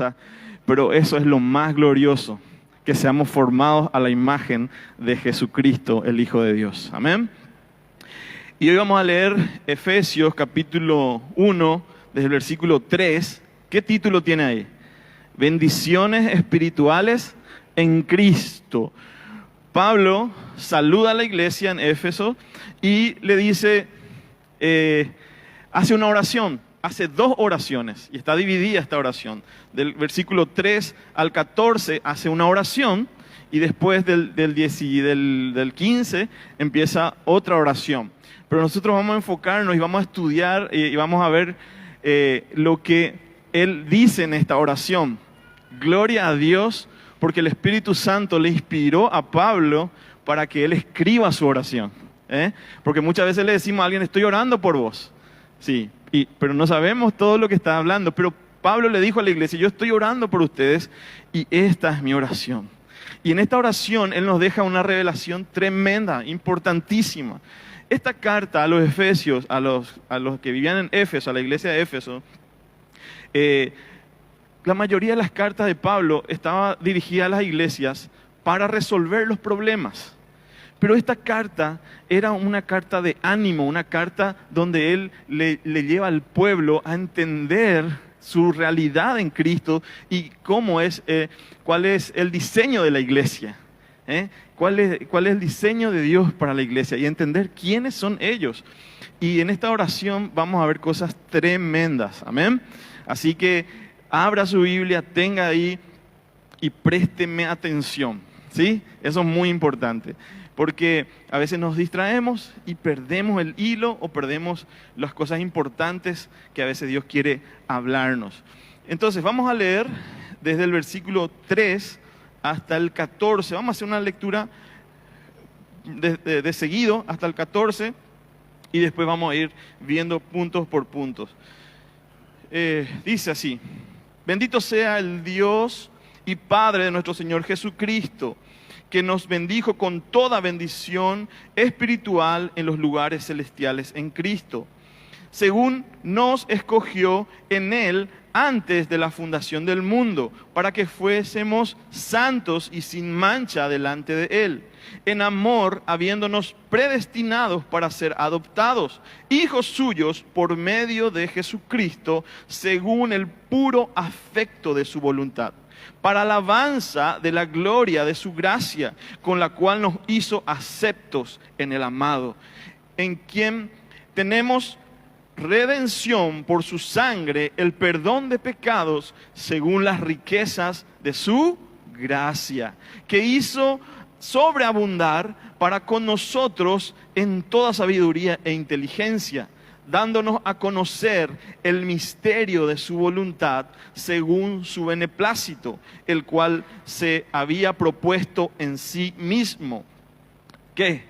gusta, pero eso es lo más glorioso, que seamos formados a la imagen de Jesucristo, el Hijo de Dios. Amén. Y hoy vamos a leer Efesios capítulo 1, desde el versículo 3. ¿Qué título tiene ahí? Bendiciones espirituales en Cristo. Pablo saluda a la iglesia en Éfeso y le dice, hace una oración, hace 2 oraciones, y está dividida esta oración. Del versículo 3 al 14 hace una oración, y después del 15 empieza otra oración. Pero nosotros vamos a enfocarnos y vamos a estudiar y vamos a ver lo que él dice en esta oración. Gloria a Dios, porque el Espíritu Santo le inspiró a Pablo para que él escriba su oración. Porque muchas veces le decimos a alguien, estoy orando por vos. Sí, pero no sabemos todo lo que está hablando. Pero Pablo le dijo a la iglesia, yo estoy orando por ustedes y esta es mi oración. Y en esta oración él nos deja una revelación tremenda, importantísima. Esta carta a los efesios, a los que vivían en Éfeso, a la iglesia de Éfeso, la mayoría de las cartas de Pablo estaba dirigida a las iglesias para resolver los problemas. Pero esta carta era una carta de ánimo, una carta donde él le lleva al pueblo a entender su realidad en Cristo y cuál es el diseño de la iglesia. ¿Cuál es el diseño de Dios para la iglesia? Y entender quiénes son ellos. Y en esta oración vamos a ver cosas tremendas. Amén. Así que abra su Biblia, tenga ahí y présteme atención. ¿Sí? Eso es muy importante. Porque a veces nos distraemos y perdemos el hilo o perdemos las cosas importantes que a veces Dios quiere hablarnos. Entonces vamos a leer desde el versículo 3 hasta el 14. Vamos a hacer una lectura de seguido hasta el 14 y después vamos a ir viendo puntos por puntos. Dice así: bendito sea el Dios y Padre de nuestro Señor Jesucristo, que nos bendijo con toda bendición espiritual en los lugares celestiales en Cristo, según nos escogió en Él antes de la fundación del mundo, para que fuésemos santos y sin mancha delante de Él, en amor habiéndonos predestinados para ser adoptados, hijos suyos por medio de Jesucristo, según el puro afecto de su voluntad, para alabanza de la gloria de su gracia, con la cual nos hizo aceptos en el amado, en quien tenemos redención por su sangre, el perdón de pecados, según las riquezas de su gracia, que hizo sobreabundar para con nosotros en toda sabiduría e inteligencia, dándonos a conocer el misterio de su voluntad según su beneplácito, el cual se había propuesto en sí mismo. ¿Qué?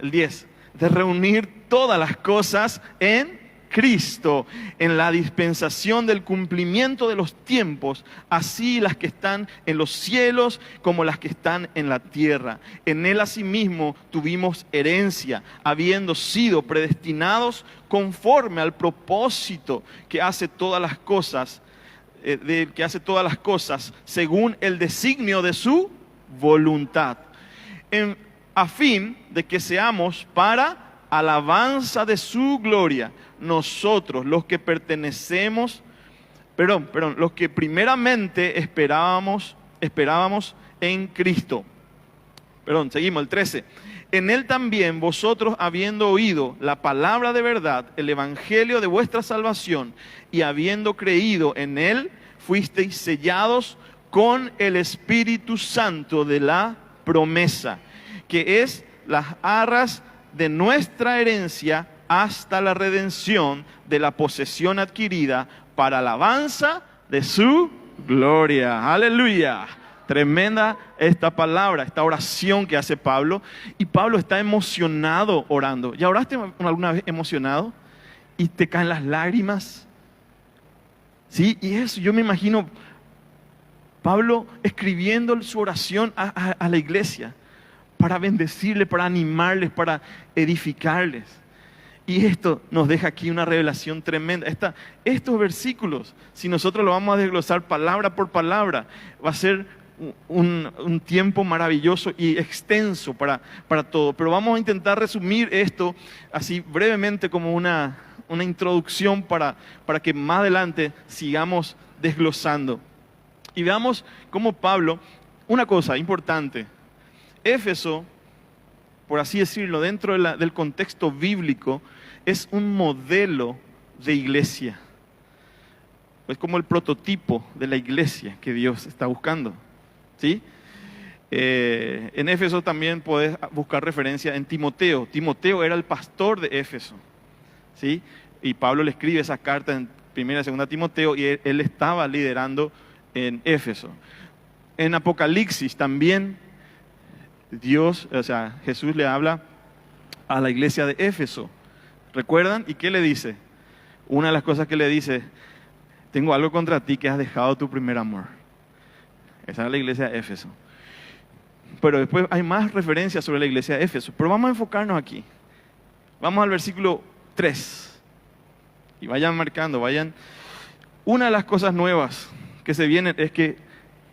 El 10. De reunir todas las cosas en Cristo, en la dispensación del cumplimiento de los tiempos, así las que están en los cielos como las que están en la tierra. En Él asimismo tuvimos herencia, habiendo sido predestinados conforme al propósito que hace todas las cosas, según el designio de su voluntad, a fin de que seamos para alabanza de su gloria, nosotros los que los que primeramente esperábamos en Cristo. Seguimos el 13. En Él también vosotros, habiendo oído la palabra de verdad, el evangelio de vuestra salvación, y habiendo creído en Él, fuisteis sellados con el Espíritu Santo de la promesa, que es las arras de nuestra herencia hasta la redención de la posesión adquirida para alabanza de su gloria. Aleluya. Tremenda esta palabra, esta oración que hace Pablo. Y Pablo está emocionado orando. ¿Ya oraste alguna vez emocionado? Y te caen las lágrimas. Sí, y eso yo me imagino Pablo escribiendo su oración a la iglesia para bendecirle, para animarles, para edificarles. Y esto nos deja aquí una revelación tremenda. Estos versículos, si nosotros lo vamos a desglosar palabra por palabra, va a ser un tiempo maravilloso y extenso para todo. Pero vamos a intentar resumir esto así brevemente como una introducción para que más adelante sigamos desglosando. Y veamos cómo Pablo, una cosa importante, Éfeso, por así decirlo, dentro del contexto bíblico, es un modelo de iglesia. Es como el prototipo de la iglesia que Dios está buscando. ¿Sí? En Éfeso también puedes buscar referencia en Timoteo. Timoteo era el pastor de Éfeso. ¿Sí? Y Pablo le escribe esa carta en 1 y 2 Timoteo y él estaba liderando en Éfeso. En Apocalipsis también Jesús le habla a la iglesia de Éfeso. ¿Recuerdan? ¿Y qué le dice? Una de las cosas que le dice: tengo algo contra ti, que has dejado tu primer amor. Esa es la iglesia de Éfeso. Pero después hay más referencias sobre la iglesia de Éfeso. Pero vamos a enfocarnos aquí. Vamos al versículo 3. Y vayan marcando, Una de las cosas nuevas que se vienen es que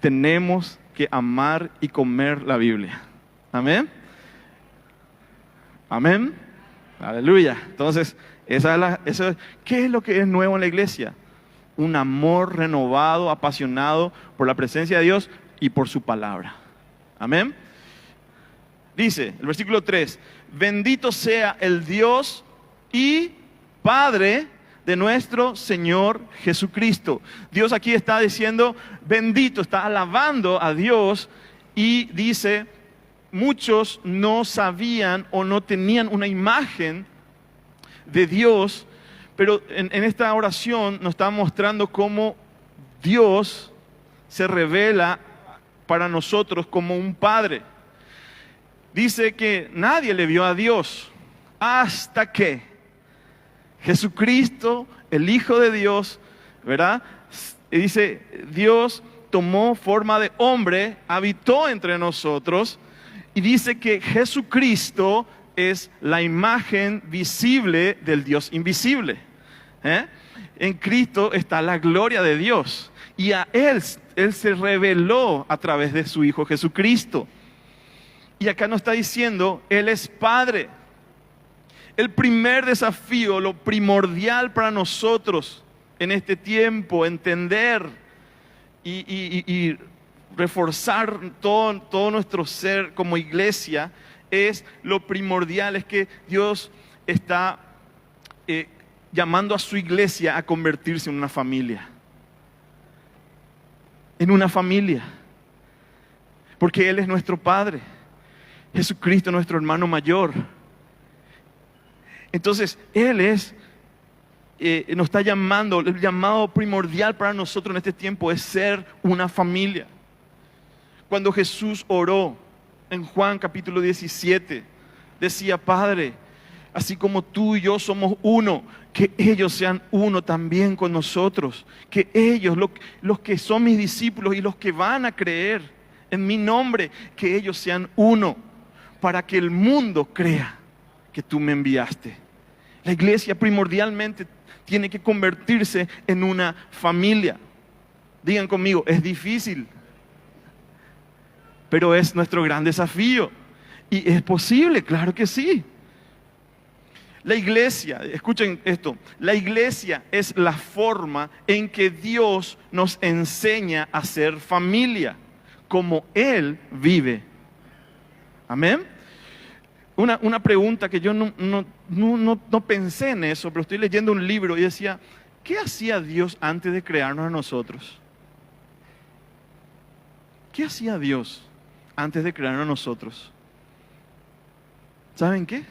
tenemos que amar y comer la Biblia. Amén. Amén. Aleluya. Entonces, ¿qué es lo que es nuevo en la iglesia? Un amor renovado, apasionado por la presencia de Dios y por su palabra. Amén. Dice el versículo 3: bendito sea el Dios y Padre de nuestro Señor Jesucristo. Dios aquí está diciendo bendito, está alabando a Dios y dice: muchos no sabían o no tenían una imagen de Dios, pero en esta oración nos está mostrando cómo Dios se revela para nosotros como un Padre. Dice que nadie le vio a Dios hasta que Jesucristo, el Hijo de Dios, ¿verdad? Y dice, Dios tomó forma de hombre, habitó entre nosotros, y dice que Jesucristo es la imagen visible del Dios invisible. En Cristo está la gloria de Dios, y a Él se reveló a través de su Hijo Jesucristo. Y acá nos está diciendo, Él es Padre. El primer desafío, lo primordial para nosotros en este tiempo, entender y reforzar todo nuestro ser como iglesia, es lo primordial, es que Dios está llamando a su iglesia a convertirse en una familia. En una familia. Porque Él es nuestro Padre. Jesucristo, nuestro hermano mayor. Entonces, Él nos está llamando, el llamado primordial para nosotros en este tiempo es ser una familia. Cuando Jesús oró en Juan capítulo 17, decía: Padre, así como tú y yo somos uno, que ellos sean uno también con nosotros. Que ellos, los que son mis discípulos y los que van a creer en mi nombre, que ellos sean uno, para que el mundo crea que tú me enviaste. La iglesia primordialmente tiene que convertirse en una familia. Digan conmigo, es difícil, pero es nuestro gran desafío. Y es posible, claro que sí. La iglesia, escuchen esto, la iglesia es la forma en que Dios nos enseña a ser familia, como Él vive. Amén. Una pregunta que yo no pensé en eso, pero estoy leyendo un libro y decía, ¿qué hacía Dios antes de crearnos a nosotros? ¿Qué hacía Dios antes de crearnos a nosotros? ¿Saben qué?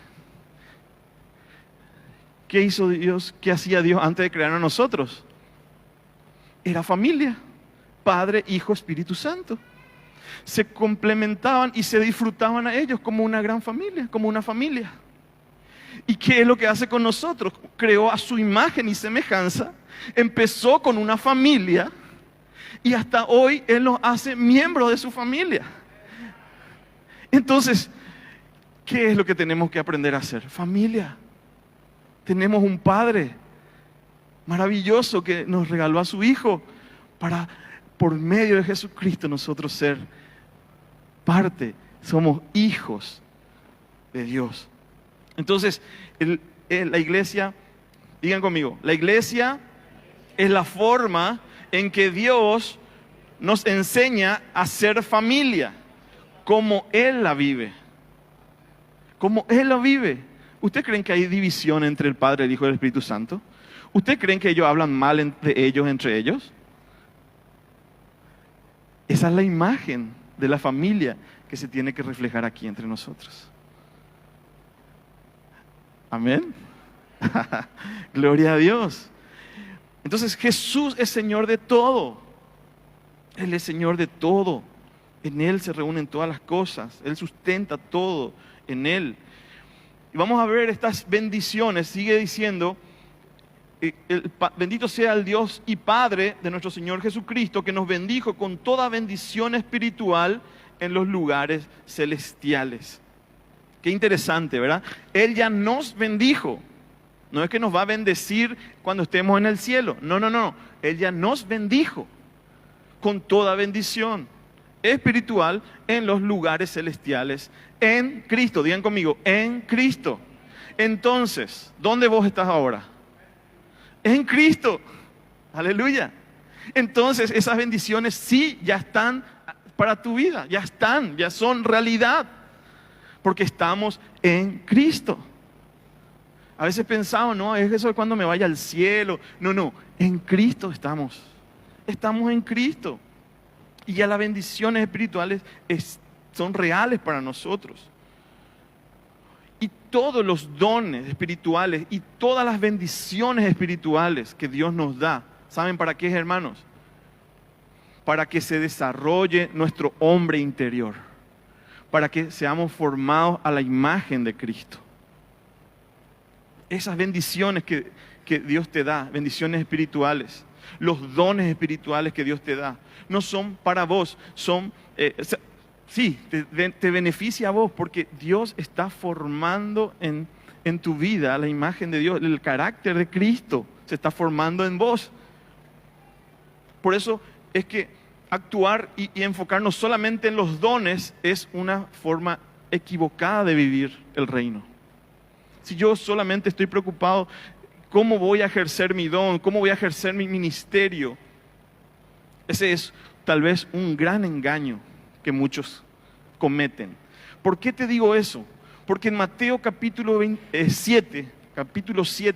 ¿Qué hizo Dios? ¿Qué hacía Dios antes de crearnos a nosotros? Era familia, Padre, Hijo, Espíritu Santo. Se complementaban y se disfrutaban a ellos como una gran familia, como una familia. ¿Y qué es lo que hace con nosotros? Creó a su imagen y semejanza, empezó con una familia y hasta hoy Él nos hace miembros de su familia. Entonces, ¿qué es lo que tenemos que aprender a hacer? Familia. Tenemos un Padre maravilloso que nos regaló a su Hijo para, por medio de Jesucristo, nosotros ser parte, somos hijos de Dios. Entonces, la iglesia, digan conmigo, la iglesia es la forma en que Dios nos enseña a ser familia, como Él la vive. Como Él la vive. ¿Ustedes creen que hay división entre el Padre, el Hijo y el Espíritu Santo? ¿Ustedes creen que ellos hablan mal de ellos entre ellos? Esa es la imagen de la familia que se tiene que reflejar aquí entre nosotros. Amén. Gloria a Dios. Entonces Jesús es Señor de todo. Él es Señor de todo. En Él se reúnen todas las cosas. Él sustenta todo en Él. Y vamos a ver estas bendiciones. Sigue diciendo, bendito sea el Dios y Padre de nuestro Señor Jesucristo, que nos bendijo con toda bendición espiritual en los lugares celestiales. Qué interesante, ¿verdad? Él ya nos bendijo. No es que nos va a bendecir cuando estemos en el cielo. No, no, no. Él ya nos bendijo con toda bendición espiritual en los lugares celestiales en Cristo. Digan conmigo, en Cristo. Entonces, ¿dónde vos estás ahora? En Cristo. Aleluya. Entonces, esas bendiciones sí ya están para tu vida. Ya están, ya son realidad. Porque estamos en Cristo. A veces pensamos, no, es eso de cuando me vaya al cielo. No, no, en Cristo estamos. Estamos en Cristo. Y ya las bendiciones espirituales son reales para nosotros. Y todos los dones espirituales y todas las bendiciones espirituales que Dios nos da, ¿saben para qué, hermanos? Para que se desarrolle nuestro hombre interior. Para que seamos formados a la imagen de Cristo. Esas bendiciones que Dios te da, bendiciones espirituales, los dones espirituales que Dios te da, no son para vos, son, sí, te beneficia a vos porque Dios está formando en tu vida la imagen de Dios, el carácter de Cristo se está formando en vos. Por eso es que actuar y enfocarnos solamente en los dones es una forma equivocada de vivir el reino. Si yo solamente estoy preocupado, ¿cómo voy a ejercer mi don? ¿Cómo voy a ejercer mi ministerio? Ese es tal vez un gran engaño que muchos cometen. ¿Por qué te digo eso? Porque en Mateo capítulo 7,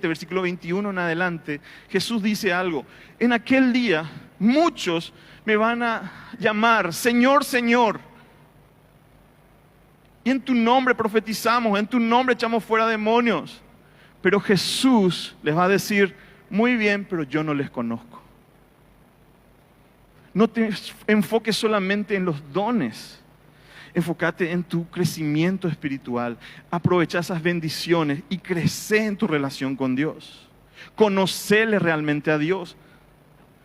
versículo 21 en adelante, Jesús dice algo. En aquel día muchos me van a llamar Señor, Señor. Y en tu nombre profetizamos, en tu nombre echamos fuera demonios. Pero Jesús les va a decir, muy bien, pero yo no les conozco. No te enfoques solamente en los dones. Enfócate en tu crecimiento espiritual. Aprovecha esas bendiciones y crece en tu relación con Dios. Conocele realmente a Dios.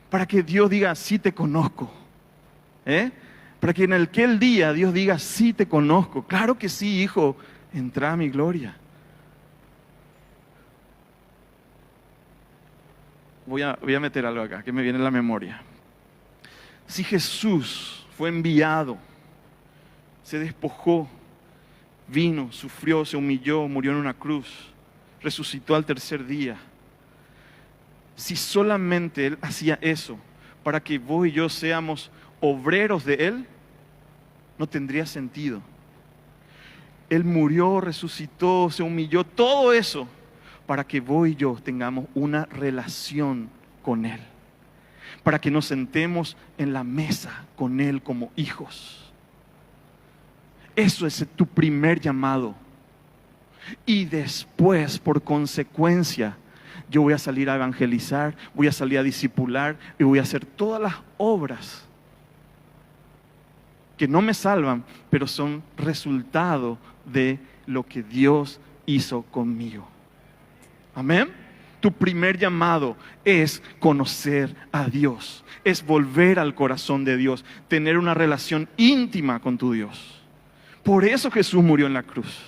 Para que Dios diga, sí te conozco. Para que en aquel día Dios diga, sí te conozco. Claro que sí, hijo, entra a mi gloria. Voy a meter algo acá que me viene en la memoria. Si Jesús fue enviado, se despojó, vino, sufrió, se humilló, murió en una cruz, resucitó al tercer día. Si solamente Él hacía eso para que vos y yo seamos obreros de Él, no tendría sentido. Él murió, resucitó, se humilló, todo eso para que vos y yo tengamos una relación con Él. Para que nos sentemos en la mesa con Él como hijos. Eso es tu primer llamado. Y después, por consecuencia, yo voy a salir a evangelizar, voy a salir a discipular y voy a hacer todas las obras que no me salvan, pero son resultado de lo que Dios hizo conmigo. Amén. Tu primer llamado es conocer a Dios, es volver al corazón de Dios, tener una relación íntima con tu Dios. Por eso Jesús murió en la cruz.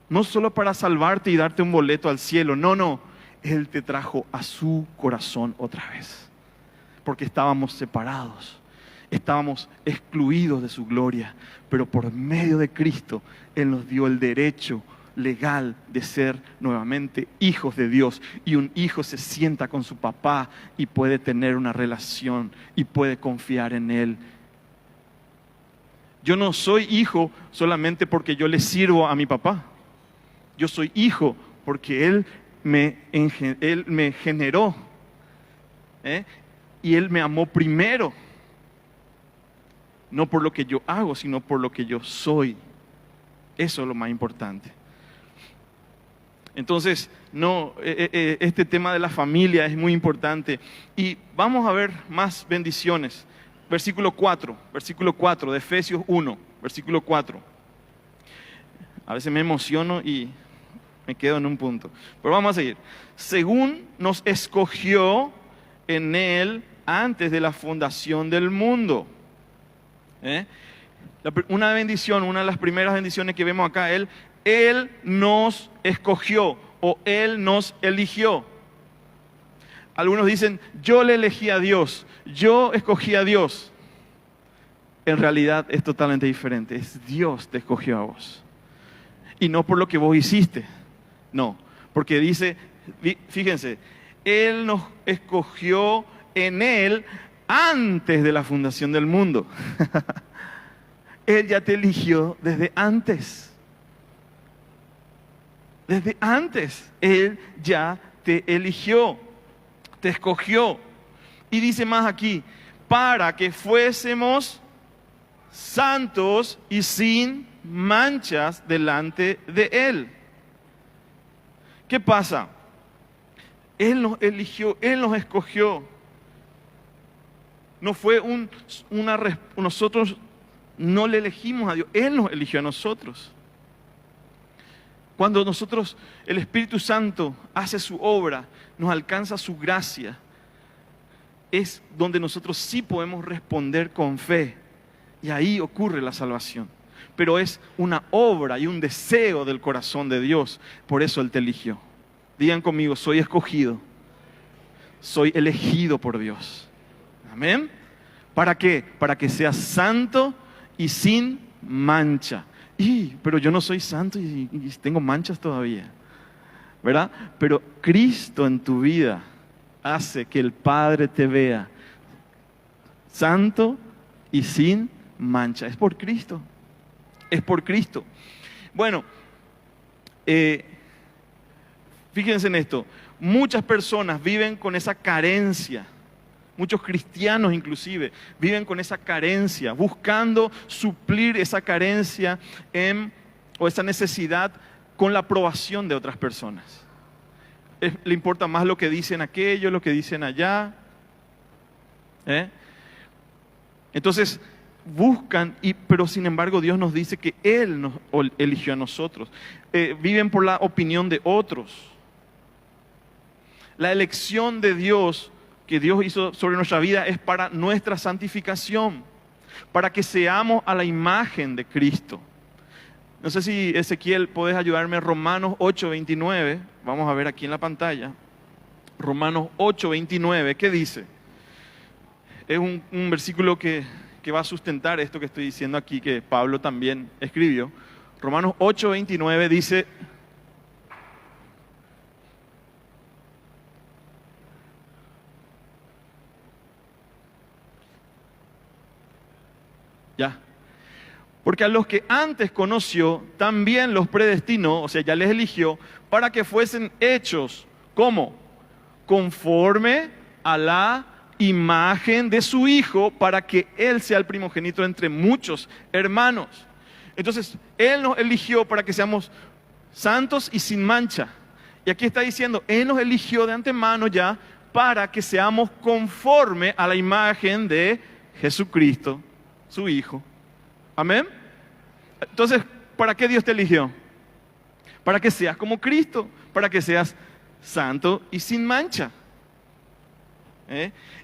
No solo para salvarte y darte un boleto al cielo, no. Él te trajo a su corazón otra vez. Porque estábamos separados, estábamos excluidos de su gloria, pero por medio de Cristo, Él nos dio el derecho legal de ser nuevamente hijos de Dios. Y un hijo se sienta con su papá y puede tener una relación y puede confiar en Él. Yo no soy hijo solamente porque yo le sirvo a mi papá. Yo soy hijo porque Él me generó, y Él me amó primero. No por lo que yo hago, sino por lo que yo soy. Eso es lo más importante. Entonces, este tema de la familia es muy importante. Y vamos a ver más bendiciones. Versículo 4 de Efesios 1, versículo 4. A veces me emociono y me quedo en un punto. Pero vamos a seguir. Según nos escogió en Él antes de la fundación del mundo. Una bendición, una de las primeras bendiciones que vemos acá, Él nos escogió o Él nos eligió. Algunos dicen, yo le elegí a Dios, yo escogí a Dios. En realidad es totalmente diferente, es Dios te escogió a vos. Y no por lo que vos hiciste, no, porque dice, fíjense, Él nos escogió en Él antes de la fundación del mundo. Él ya te eligió desde antes. Desde antes, Él ya te eligió, te escogió. Y dice más aquí, para que fuésemos santos y sin manchas delante de Él. ¿Qué pasa? Él nos eligió, Él nos escogió. No fue nosotros no le elegimos a Dios, Él nos eligió a nosotros. Cuando nosotros, el Espíritu Santo hace su obra, nos alcanza su gracia, es donde nosotros sí podemos responder con fe. Y ahí ocurre la salvación. Pero es una obra y un deseo del corazón de Dios. Por eso Él te eligió. Digan conmigo, soy escogido. Soy elegido por Dios. Amén. ¿Para qué? Para que seas santo y sin mancha. Pero yo no soy santo y tengo manchas todavía, ¿verdad? Pero Cristo en tu vida hace que el Padre te vea santo y sin mancha. Es por Cristo. Es por Cristo. Bueno, fíjense en esto. Muchas personas viven con esa carencia. Muchos cristianos inclusive viven con esa carencia, buscando suplir esa carencia o esa necesidad con la aprobación de otras personas. Le importa más lo que dicen aquellos, lo que dicen allá. Entonces buscan, pero sin embargo Dios nos dice que Él nos eligió a nosotros. Viven por la opinión de otros. La elección de Dios que Dios hizo sobre nuestra vida es para nuestra santificación, para que seamos a la imagen de Cristo. No sé si Ezequiel podés ayudarme, Romanos 8:29, vamos a ver aquí en la pantalla. Romanos 8:29, ¿qué dice? Es un versículo que va a sustentar esto que estoy diciendo aquí, que Pablo también escribió. Romanos 8:29 dice: ya. Porque a los que antes conoció, también los predestinó, o sea, ya les eligió, para que fuesen hechos, ¿cómo? Conforme a la imagen de su Hijo, para que Él sea el primogénito entre muchos hermanos. Entonces, Él nos eligió para que seamos santos y sin mancha. Y aquí está diciendo, Él nos eligió de antemano ya para que seamos conforme a la imagen de Jesucristo, su Hijo. Amén. Entonces, ¿para qué Dios te eligió? Para que seas como Cristo, para que seas santo y sin mancha.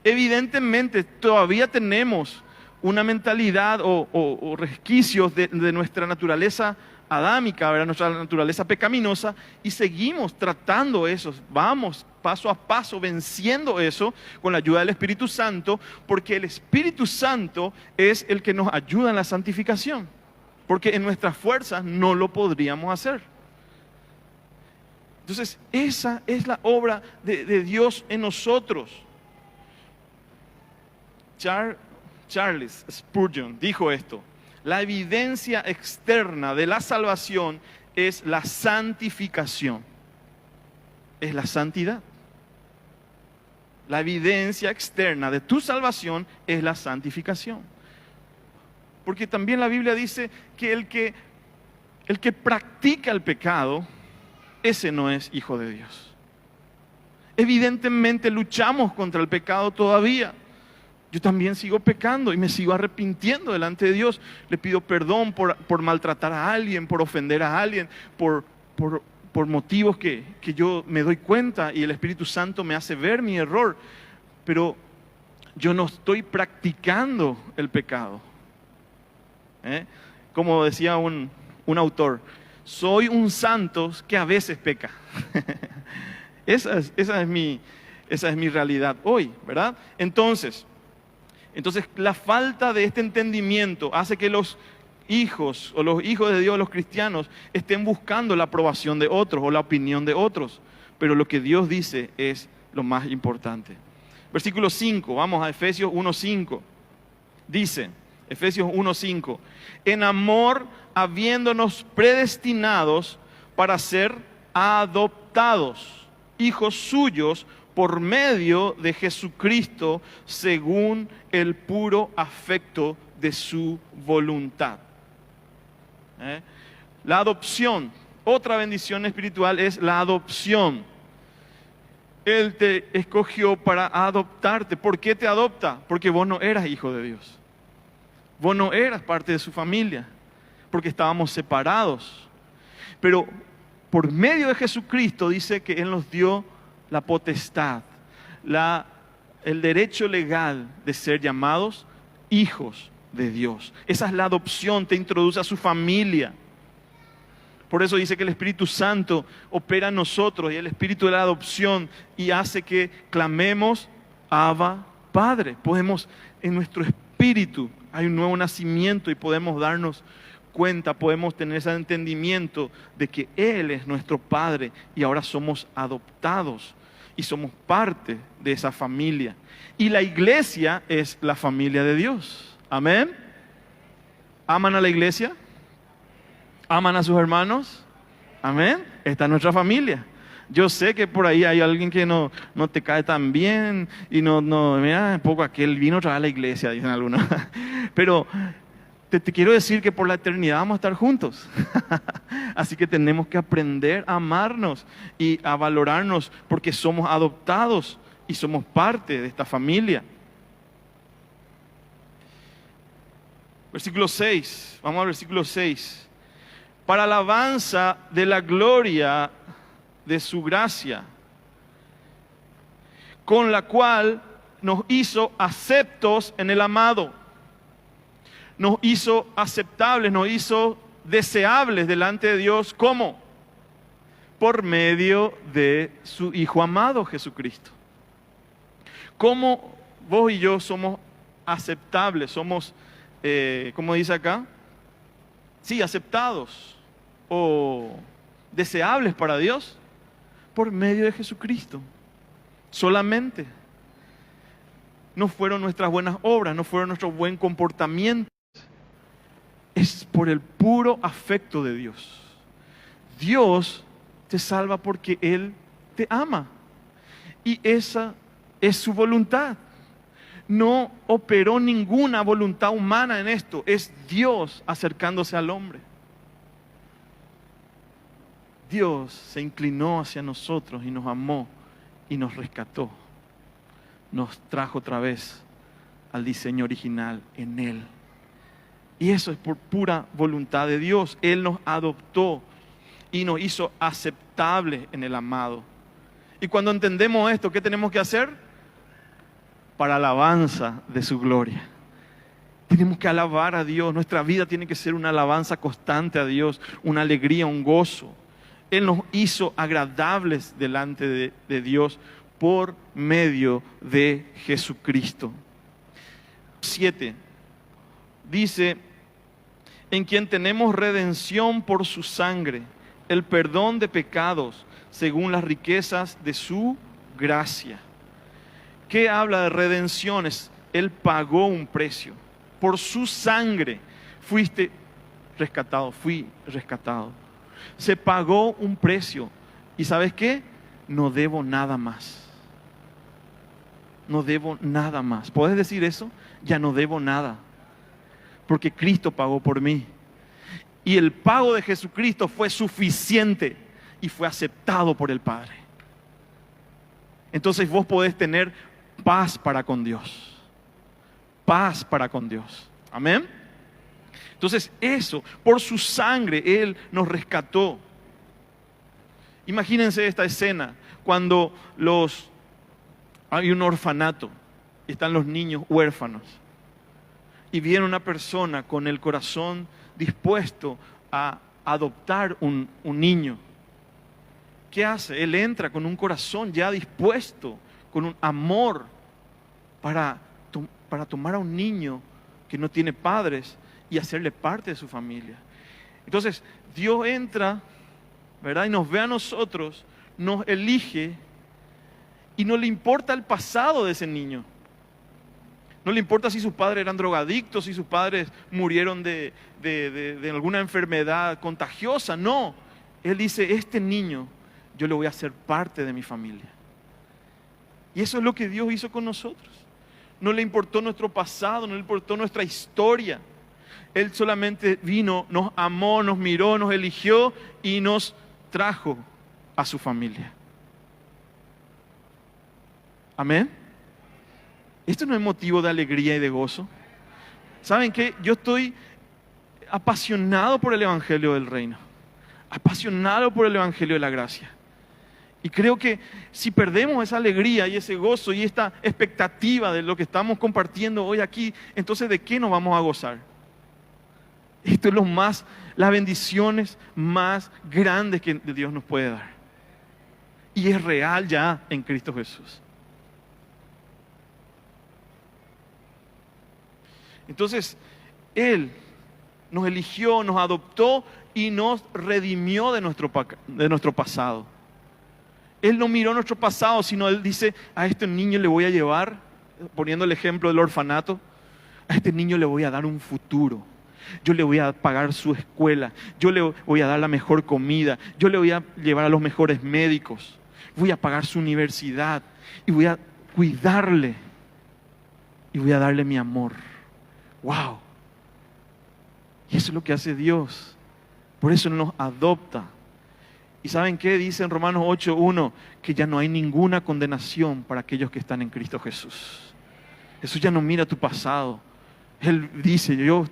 Evidentemente, todavía tenemos una mentalidad o resquicios de nuestra naturaleza adámica, ¿verdad? Nuestra naturaleza pecaminosa, y seguimos tratando eso. Vamos paso a paso venciendo eso con la ayuda del Espíritu Santo, porque el Espíritu Santo es el que nos ayuda en la santificación, porque en nuestras fuerzas no lo podríamos hacer. Entonces, esa es la obra de Dios en nosotros. Charles Spurgeon dijo esto: la evidencia externa de la salvación es la santificación, es la santidad. La evidencia externa de tu salvación es la santificación. Porque también la Biblia dice que el que practica el pecado, ese no es hijo de Dios. Evidentemente luchamos contra el pecado todavía. Yo también sigo pecando y me sigo arrepintiendo delante de Dios. Le pido perdón por maltratar a alguien, por ofender a alguien, por motivos que yo me doy cuenta y el Espíritu Santo me hace ver mi error. Pero yo no estoy practicando el pecado. Como decía un autor, soy un santo que a veces peca. Esa es mi realidad hoy, ¿verdad? Entonces, la falta de este entendimiento hace que los hijos o los hijos de Dios, los cristianos, estén buscando la aprobación de otros o la opinión de otros. Pero lo que Dios dice es lo más importante. Versículo 5, vamos a Efesios 1:5. Dice, Efesios 1:5, en amor habiéndonos predestinados para ser adoptados, hijos suyos, por medio de Jesucristo, según el puro afecto de su voluntad. La adopción, otra bendición espiritual es la adopción. Él te escogió para adoptarte. ¿Por qué te adopta? Porque vos no eras hijo de Dios. Vos no eras parte de su familia, porque estábamos separados. Pero por medio de Jesucristo dice que Él nos dio la potestad, el derecho legal de ser llamados hijos de Dios. Esa es la adopción, te introduce a su familia. Por eso dice que el Espíritu Santo opera en nosotros y el Espíritu de la adopción y hace que clamemos Abba, Padre. Podemos, en nuestro espíritu hay un nuevo nacimiento y podemos darnos cuenta, podemos tener ese entendimiento de que Él es nuestro Padre y ahora somos adoptados y somos parte de esa familia. Y la iglesia es la familia de Dios. Amén. ¿Aman a la iglesia? ¿Aman a sus hermanos? Amén. Esta es nuestra familia. Yo sé que por ahí hay alguien que no te cae tan bien y mira, un poco aquel vino otra vez a la iglesia, dicen algunos. Pero te quiero decir que por la eternidad vamos a estar juntos. Así que tenemos que aprender a amarnos y a valorarnos porque somos adoptados y somos parte de esta familia. Versículo 6, vamos al versículo 6. Para alabanza de la gloria de su gracia, con la cual nos hizo aceptos en el amado. Nos hizo aceptables, nos hizo deseables delante de Dios. ¿Cómo? Por medio de su Hijo amado Jesucristo. ¿Cómo vos y yo somos aceptables? Somos, ¿cómo dice acá? Sí, aceptados o deseables para Dios. Por medio de Jesucristo. Solamente. No fueron nuestras buenas obras, no fueron nuestro buen comportamiento. Es por el puro afecto de Dios. Dios te salva porque Él te ama. Y esa es su voluntad. No operó ninguna voluntad humana en esto. Es Dios acercándose al hombre. Dios se inclinó hacia nosotros y nos amó y nos rescató. Nos trajo otra vez al diseño original en Él. Y eso es por pura voluntad de Dios. Él nos adoptó y nos hizo aceptables en el amado. Y cuando entendemos esto, ¿qué tenemos que hacer? Para alabanza de su gloria. Tenemos que alabar a Dios. Nuestra vida tiene que ser una alabanza constante a Dios, una alegría, un gozo. Él nos hizo agradables delante de Dios por medio de Jesucristo. 7. Dice, en quien tenemos redención por su sangre, el perdón de pecados, según las riquezas de su gracia. ¿Qué habla de redenciones? Él pagó un precio. Por su sangre fuiste rescatado, fui rescatado. Se pagó un precio. ¿Y sabes qué? No debo nada más. No debo nada más. ¿Puedes decir eso? Ya no debo nada. Porque Cristo pagó por mí. Y el pago de Jesucristo fue suficiente y fue aceptado por el Padre. Entonces vos podés tener paz para con Dios. Paz para con Dios. Amén. Entonces eso, por su sangre, Él nos rescató. Imagínense esta escena, cuando hay un orfanato, y están los niños huérfanos, y viene una persona con el corazón dispuesto a adoptar un niño. ¿Qué hace? Él entra con un corazón ya dispuesto, con un amor para tomar a un niño que no tiene padres y hacerle parte de su familia. Entonces, Dios entra, ¿verdad? Y nos ve a nosotros, nos elige y no le importa el pasado de ese niño. No le importa si sus padres eran drogadictos, si sus padres murieron de alguna enfermedad contagiosa. No, Él dice, este niño yo le voy a hacer parte de mi familia. Y eso es lo que Dios hizo con nosotros. No le importó nuestro pasado, no le importó nuestra historia. Él solamente vino, nos amó, nos miró, nos eligió y nos trajo a su familia. Amén. ¿Esto no es motivo de alegría y de gozo? ¿Saben qué? Yo estoy apasionado por el Evangelio del Reino. Apasionado por el Evangelio de la gracia. Y creo que si perdemos esa alegría y ese gozo y esta expectativa de lo que estamos compartiendo hoy aquí, entonces ¿de qué nos vamos a gozar? Esto es las bendiciones más grandes que Dios nos puede dar. Y es real ya en Cristo Jesús. Entonces, Él nos eligió, nos adoptó y nos redimió de nuestro pasado. Él no miró nuestro pasado, sino Él dice, a este niño le voy a llevar, poniendo el ejemplo del orfanato, a este niño le voy a dar un futuro. Yo le voy a pagar su escuela, yo le voy a dar la mejor comida, yo le voy a llevar a los mejores médicos, voy a pagar su universidad y voy a cuidarle y voy a darle mi amor. ¡Wow! Y eso es lo que hace Dios. Por eso nos adopta. ¿Y saben qué? Dice en Romanos 8:1 que ya no hay ninguna condenación para aquellos que están en Cristo Jesús. Jesús ya no mira tu pasado. Él dice, yo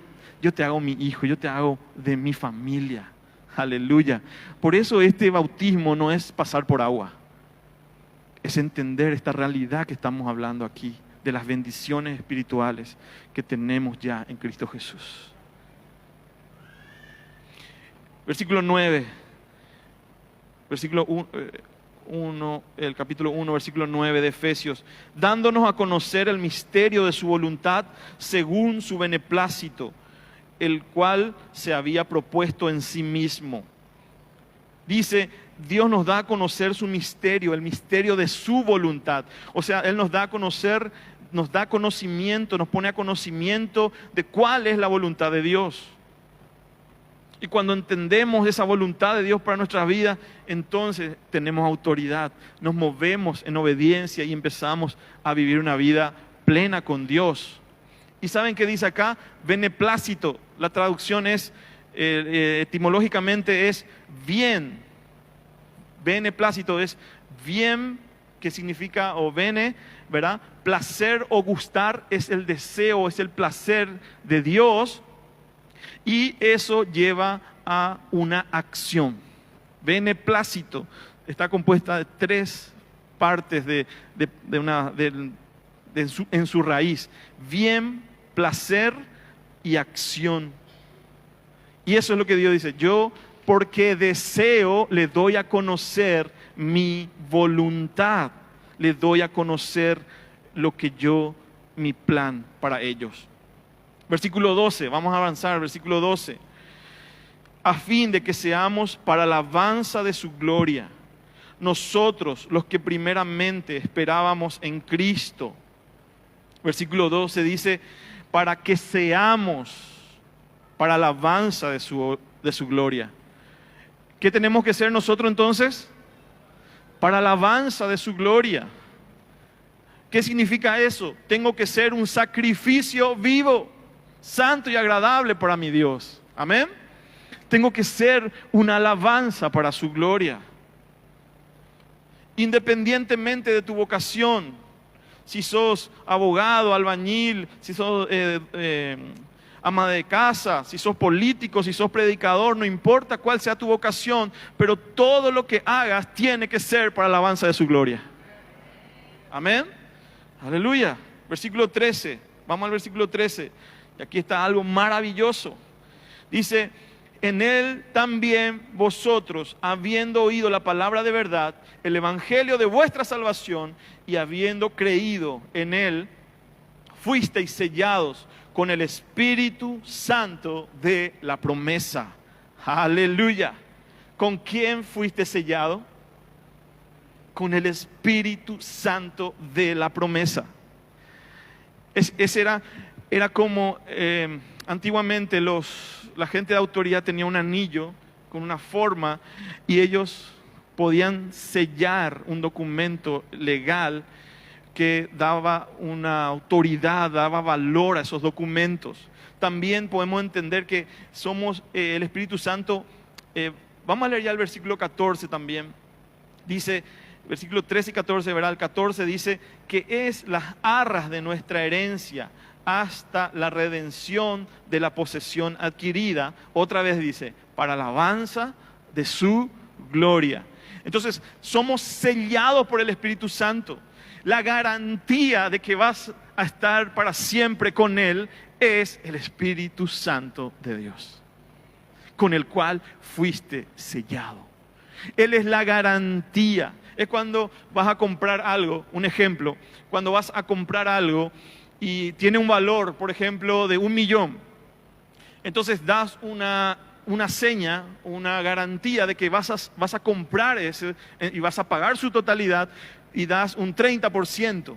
te hago mi hijo, yo te hago de mi familia. Aleluya. Por eso este bautismo no es pasar por agua. Es entender esta realidad que estamos hablando aquí, de las bendiciones espirituales que tenemos ya en Cristo Jesús. Versículo 9. El capítulo 1, versículo 9 de Efesios, dándonos a conocer el misterio de su voluntad según su beneplácito, el cual se había propuesto en sí mismo. Dice, Dios nos da a conocer su misterio, el misterio de su voluntad. O sea, Él nos da a conocer, nos da conocimiento, nos pone a conocimiento de cuál es la voluntad de Dios. Y cuando entendemos esa voluntad de Dios para nuestra vida, entonces tenemos autoridad, nos movemos en obediencia y empezamos a vivir una vida plena con Dios. ¿Y saben qué dice acá? Beneplácito, la traducción es, etimológicamente es bien. Beneplácito es bien, que significa, o bene, ¿verdad? Placer o gustar es el deseo, es el placer de Dios. Y eso lleva a una acción. Beneplácito está compuesta de 3 partes en su raíz. Bien, placer, y acción. Y eso es lo que Dios dice, yo porque deseo le doy a conocer mi voluntad, le doy a conocer mi plan para ellos. Versículo 12, vamos a avanzar, versículo 12. A fin de que seamos para la alabanza de su gloria, nosotros los que primeramente esperábamos en Cristo. Versículo 12 dice, para que seamos para la alabanza de su gloria. ¿Qué tenemos que ser nosotros entonces? Para la alabanza de su gloria. ¿Qué significa eso? Tengo que ser un sacrificio vivo, santo y agradable para mi Dios. Amén. Tengo que ser una alabanza para su gloria. Independientemente de tu vocación, si sos abogado, albañil, si sos ama de casa, si sos político, si sos predicador, no importa cuál sea tu vocación, pero todo lo que hagas tiene que ser para la alabanza de su gloria. Amén. Aleluya. Versículo 13. Vamos al versículo 13. Y aquí está algo maravilloso. Dice, en él también vosotros, habiendo oído la palabra de verdad, el evangelio de vuestra salvación, y habiendo creído en él, fuisteis sellados con el Espíritu Santo de la promesa. Aleluya. ¿Con quién fuiste sellado? Con el Espíritu Santo de la promesa. Ese era como antiguamente la gente de autoridad tenía un anillo con una forma y ellos podían sellar un documento legal que daba una autoridad, daba valor a esos documentos. También podemos entender que somos el Espíritu Santo. Vamos a leer ya el versículo 14 también. Dice, versículo 13 y 14, verá, el 14 dice que es las arras de nuestra herencia hasta la redención de la posesión adquirida. Otra vez dice, para la alabanza de su gloria. Entonces, somos sellados por el Espíritu Santo. La garantía de que vas a estar para siempre con Él es el Espíritu Santo de Dios, con el cual fuiste sellado. Él es la garantía. Es cuando vas a comprar algo, un ejemplo, cuando vas a comprar algo y tiene un valor, por ejemplo, de 1.000.000. Entonces das una seña, una garantía de que vas a comprar ese y vas a pagar su totalidad y das un 30%.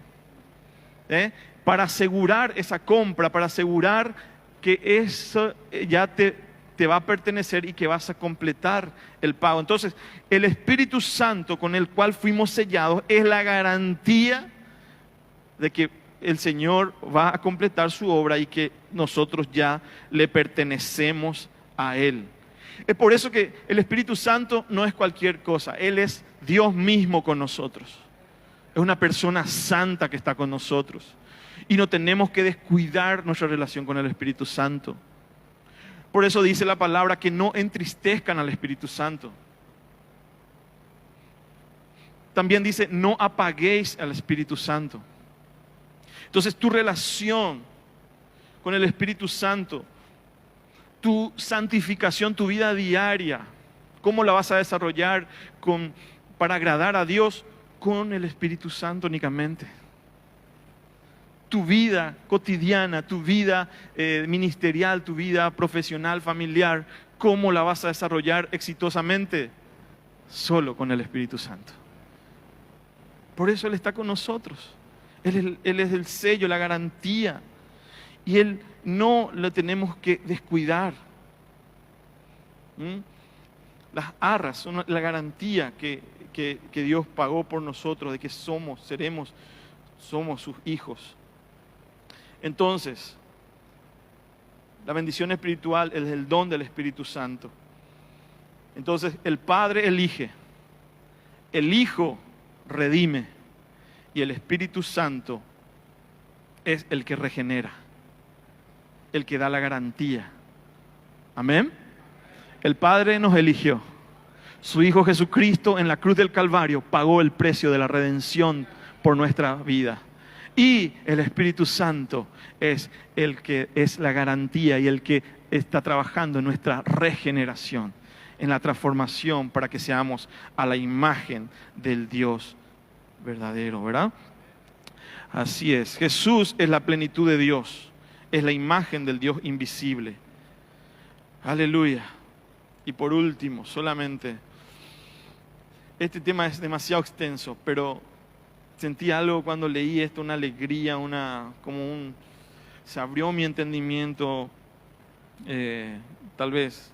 Para asegurar esa compra, para asegurar que eso ya te va a pertenecer y que vas a completar el pago. Entonces, el Espíritu Santo con el cual fuimos sellados es la garantía de que el Señor va a completar su obra y que nosotros ya le pertenecemos a Él. Es por eso que el Espíritu Santo no es cualquier cosa. Él es Dios mismo con nosotros. Es una persona santa que está con nosotros. Y no tenemos que descuidar nuestra relación con el Espíritu Santo. Por eso dice la palabra que no entristezcan al Espíritu Santo. También dice, no apaguéis al Espíritu Santo. Entonces tu relación con el Espíritu Santo, tu santificación, tu vida diaria, ¿cómo la vas a desarrollar para agradar a Dios? Con el Espíritu Santo únicamente. Tu vida cotidiana, tu vida ministerial, tu vida profesional, familiar, ¿cómo la vas a desarrollar exitosamente? Solo con el Espíritu Santo. Por eso Él está con nosotros. Él es el sello, la garantía. Y Él no lo tenemos que descuidar. Las arras son la garantía que Dios pagó por nosotros, de que somos sus hijos. Entonces, la bendición espiritual es el don del Espíritu Santo. Entonces, el Padre elige, el Hijo redime y el Espíritu Santo es el que regenera, el que da la garantía. Amén. El Padre nos eligió. Su Hijo Jesucristo en la cruz del Calvario pagó el precio de la redención por nuestra vida. Y el Espíritu Santo es el que es la garantía y el que está trabajando en nuestra regeneración, en la transformación para que seamos a la imagen del Dios verdadero, ¿verdad? Así es. Jesús es la plenitud de Dios, es la imagen del Dios invisible. Aleluya. Y por último, solamente, este tema es demasiado extenso, pero sentí algo cuando leí esto, una alegría, se abrió mi entendimiento. Tal vez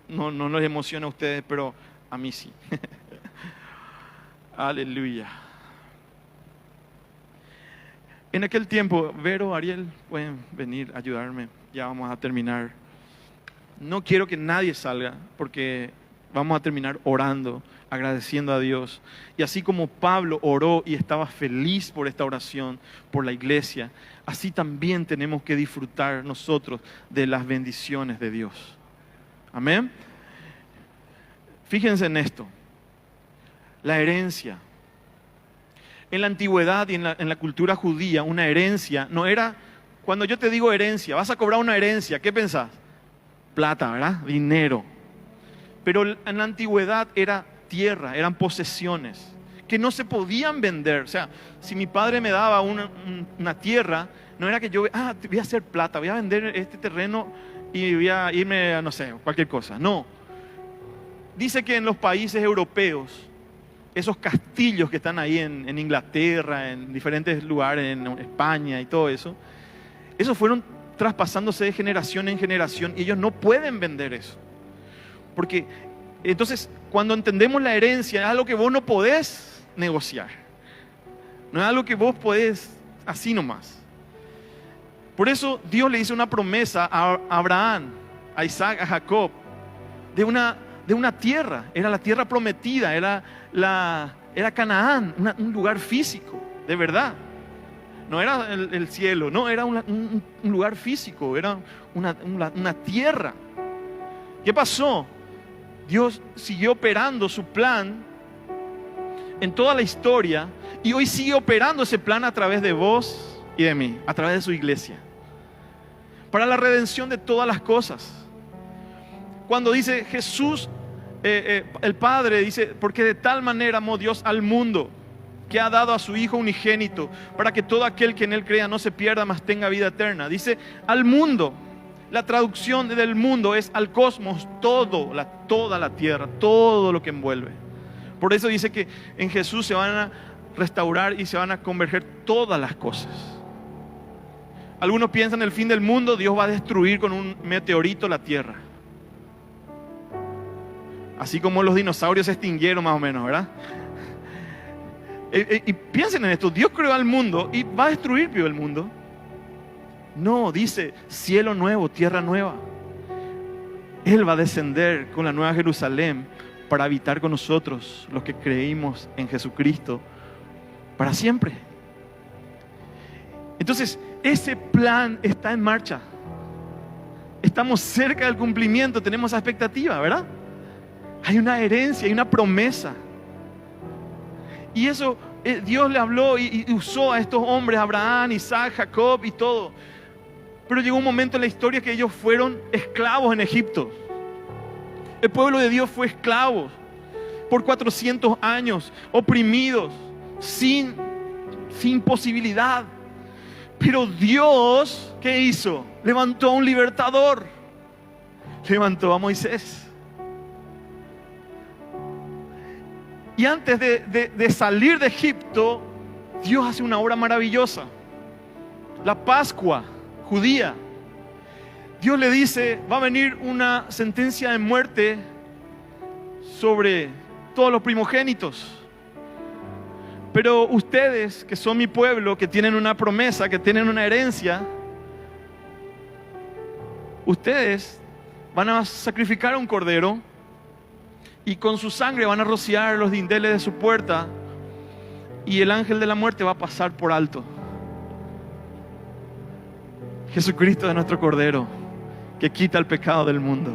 no les emociona a ustedes, pero a mí sí. Aleluya. En aquel tiempo, Vero, Ariel, pueden venir a ayudarme. Ya vamos a terminar. No quiero que nadie salga, porque vamos a terminar orando, agradeciendo a Dios. Y así como Pablo oró y estaba feliz por esta oración, por la iglesia, así también tenemos que disfrutar nosotros de las bendiciones de Dios. Amén. Fíjense en esto. La herencia. En la antigüedad y en la cultura judía, una herencia no era, cuando yo te digo herencia, vas a cobrar una herencia, ¿qué pensás? Plata, ¿verdad? Dinero. Pero en la antigüedad era tierra, eran posesiones que no se podían vender. O sea, si mi padre me daba una tierra, no era que yo, voy a hacer plata, voy a vender este terreno y voy a irme a, no sé, cualquier cosa. No. Dice que en los países europeos, esos castillos que están ahí en Inglaterra, en diferentes lugares, en España y todo eso, esos fueron traspasándose de generación en generación y ellos no pueden vender eso. Porque entonces cuando entendemos la herencia es algo que vos no podés negociar. No es algo que vos podés así nomás. Por eso Dios le hizo una promesa a Abraham, a Isaac, a Jacob, de una tierra. Era la tierra prometida, era Canaán, un lugar físico, de verdad. No era el cielo, no, era un lugar físico, era una tierra. ¿Qué pasó? Dios siguió operando su plan en toda la historia y hoy sigue operando ese plan a través de vos y de mí, a través de su iglesia, para la redención de todas las cosas. Cuando dice Jesús, el Padre dice, porque de tal manera amó Dios al mundo, que ha dado a su Hijo unigénito, para que todo aquel que en Él crea no se pierda, mas tenga vida eterna. Dice al mundo. La traducción del mundo es al cosmos, toda la tierra, todo lo que envuelve. Por eso dice que en Jesús se van a restaurar y se van a converger todas las cosas. Algunos piensan el fin del mundo, Dios va a destruir con un meteorito la tierra. Así como los dinosaurios se extinguieron más o menos, ¿verdad? Y piensen en esto, Dios creó al mundo y va a destruir el mundo. No, dice cielo nuevo, tierra nueva. Él va a descender con la nueva Jerusalén para habitar con nosotros, los que creímos en Jesucristo, para siempre. Entonces, ese plan está en marcha. Estamos cerca del cumplimiento, tenemos esa expectativa, ¿verdad? Hay una herencia, hay una promesa. Y eso Dios le habló y usó a estos hombres, Abraham, Isaac, Jacob y todo. Pero llegó un momento en la historia que ellos fueron esclavos en Egipto. El pueblo de Dios fue esclavo por 400 años, oprimidos, sin posibilidad. Pero Dios, ¿qué hizo? Levantó a un libertador. Levantó a Moisés. Y antes de salir de Egipto, Dios hace una obra maravillosa. La Pascua judía. Dios le dice, va a venir una sentencia de muerte sobre todos los primogénitos. Pero ustedes, que son mi pueblo, que tienen una promesa, que tienen una herencia, ustedes van a sacrificar a un cordero y con su sangre van a rociar los dinteles de su puerta y el ángel de la muerte va a pasar por alto. Jesucristo es nuestro Cordero que quita el pecado del mundo.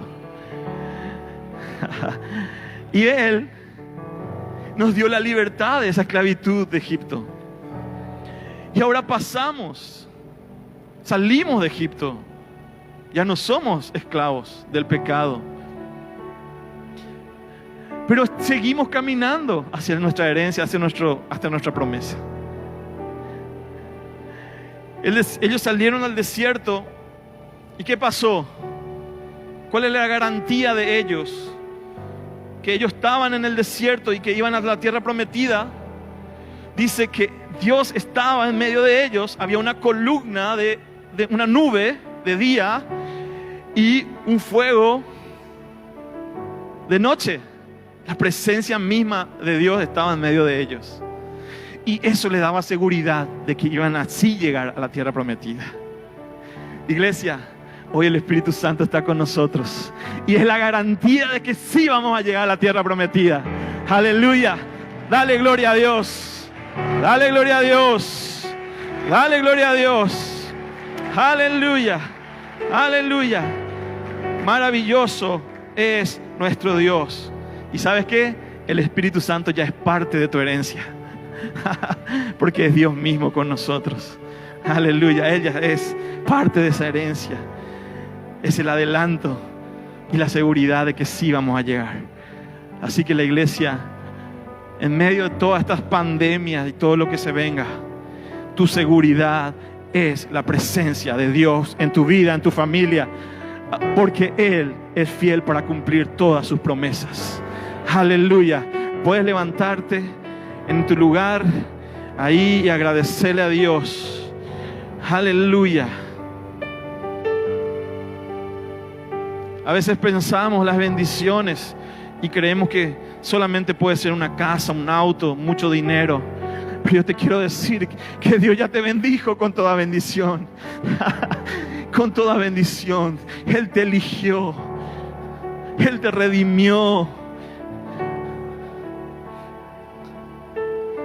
Y Él nos dio la libertad de esa esclavitud de Egipto. Y ahora salimos de Egipto. Ya no somos esclavos del pecado. Pero seguimos caminando hacia nuestra herencia, hacia nuestra promesa. Ellos salieron al desierto. ¿Y qué pasó? ¿Cuál es la garantía de ellos? Que ellos estaban en el desierto y que iban a la tierra prometida. Dice que Dios estaba en medio de ellos. Había una columna de una nube de día y un fuego de noche. La presencia misma de Dios estaba en medio de ellos. Y eso les daba seguridad de que iban así llegar a la tierra prometida. Iglesia, hoy el Espíritu Santo está con nosotros. Y es la garantía de que sí vamos a llegar a la tierra prometida. Aleluya. Dale gloria a Dios. Dale gloria a Dios. Dale gloria a Dios. Aleluya. Aleluya. Maravilloso es nuestro Dios. ¿Y sabes qué? El Espíritu Santo ya es parte de tu herencia. Porque es Dios mismo con nosotros. Aleluya. Ella es parte de esa herencia. Es el adelanto y la seguridad de que sí vamos a llegar. Así que la iglesia, en medio de todas estas pandemias y todo lo que se venga, tu seguridad es la presencia de Dios en tu vida, en tu familia, porque Él es fiel para cumplir todas sus promesas. Aleluya. Puedes levantarte en tu lugar ahí y agradecerle a Dios. Aleluya. A veces pensamos las bendiciones y creemos que solamente puede ser una casa, un auto, mucho dinero. Pero yo te quiero decir que Dios ya te bendijo con toda bendición. Con toda bendición. Él te eligió. Él te redimió.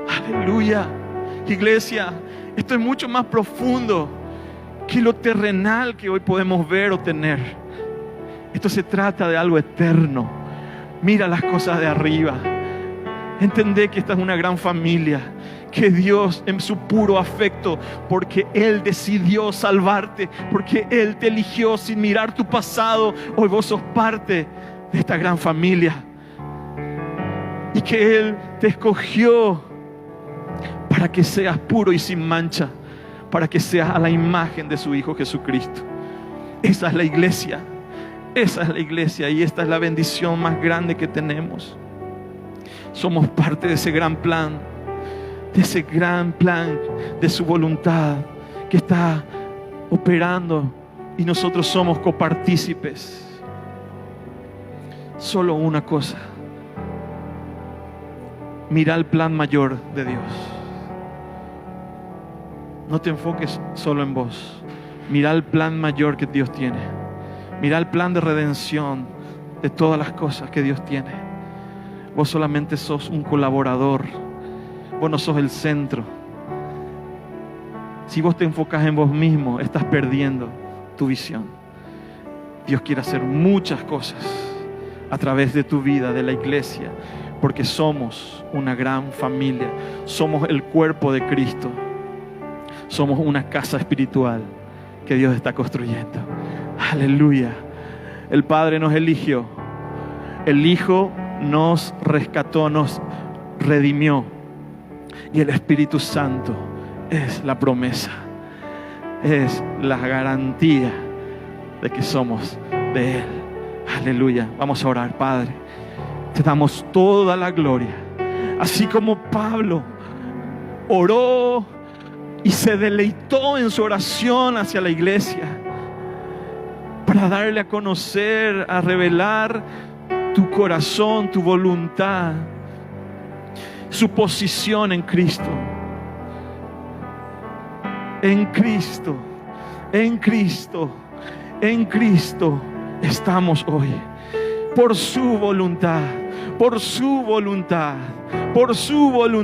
Aleluya. Iglesia, esto es mucho más profundo que lo terrenal que hoy podemos ver o tener. Esto se trata de algo eterno. Mira las cosas de arriba. Entendé que esta es una gran familia. Que Dios en su puro afecto, porque Él decidió salvarte, porque Él te eligió sin mirar tu pasado, hoy vos sos parte de esta gran familia. Y que Él te escogió para que seas puro y sin mancha, para que seas a la imagen de su Hijo Jesucristo. Esa es la iglesia. Esa es la iglesia y esta es la bendición más grande que tenemos. Somos parte de ese gran plan, de su voluntad que está operando y nosotros somos copartícipes. Solo una cosa: mira el plan mayor de Dios. No te enfoques solo en vos. Mira el plan mayor que Dios tiene. Mira el plan de redención de todas las cosas que Dios tiene. Vos solamente sos un colaborador. Vos no sos el centro. Si vos te enfocas en vos mismo, estás perdiendo tu visión. Dios quiere hacer muchas cosas a través de tu vida, de la iglesia, porque somos una gran familia. Somos el cuerpo de Cristo. Somos una casa espiritual que Dios está construyendo. Aleluya. El Padre nos eligió. El Hijo nos rescató, nos redimió. Y el Espíritu Santo es la promesa. Es la garantía de que somos de Él. Aleluya. Vamos a orar. Padre, te damos toda la gloria. Así como Pablo oró y se deleitó en su oración hacia la iglesia para darle a conocer, a revelar tu corazón, tu voluntad, su posición en Cristo. En Cristo, en Cristo, en Cristo estamos hoy. Por su voluntad, por su voluntad, por su voluntad.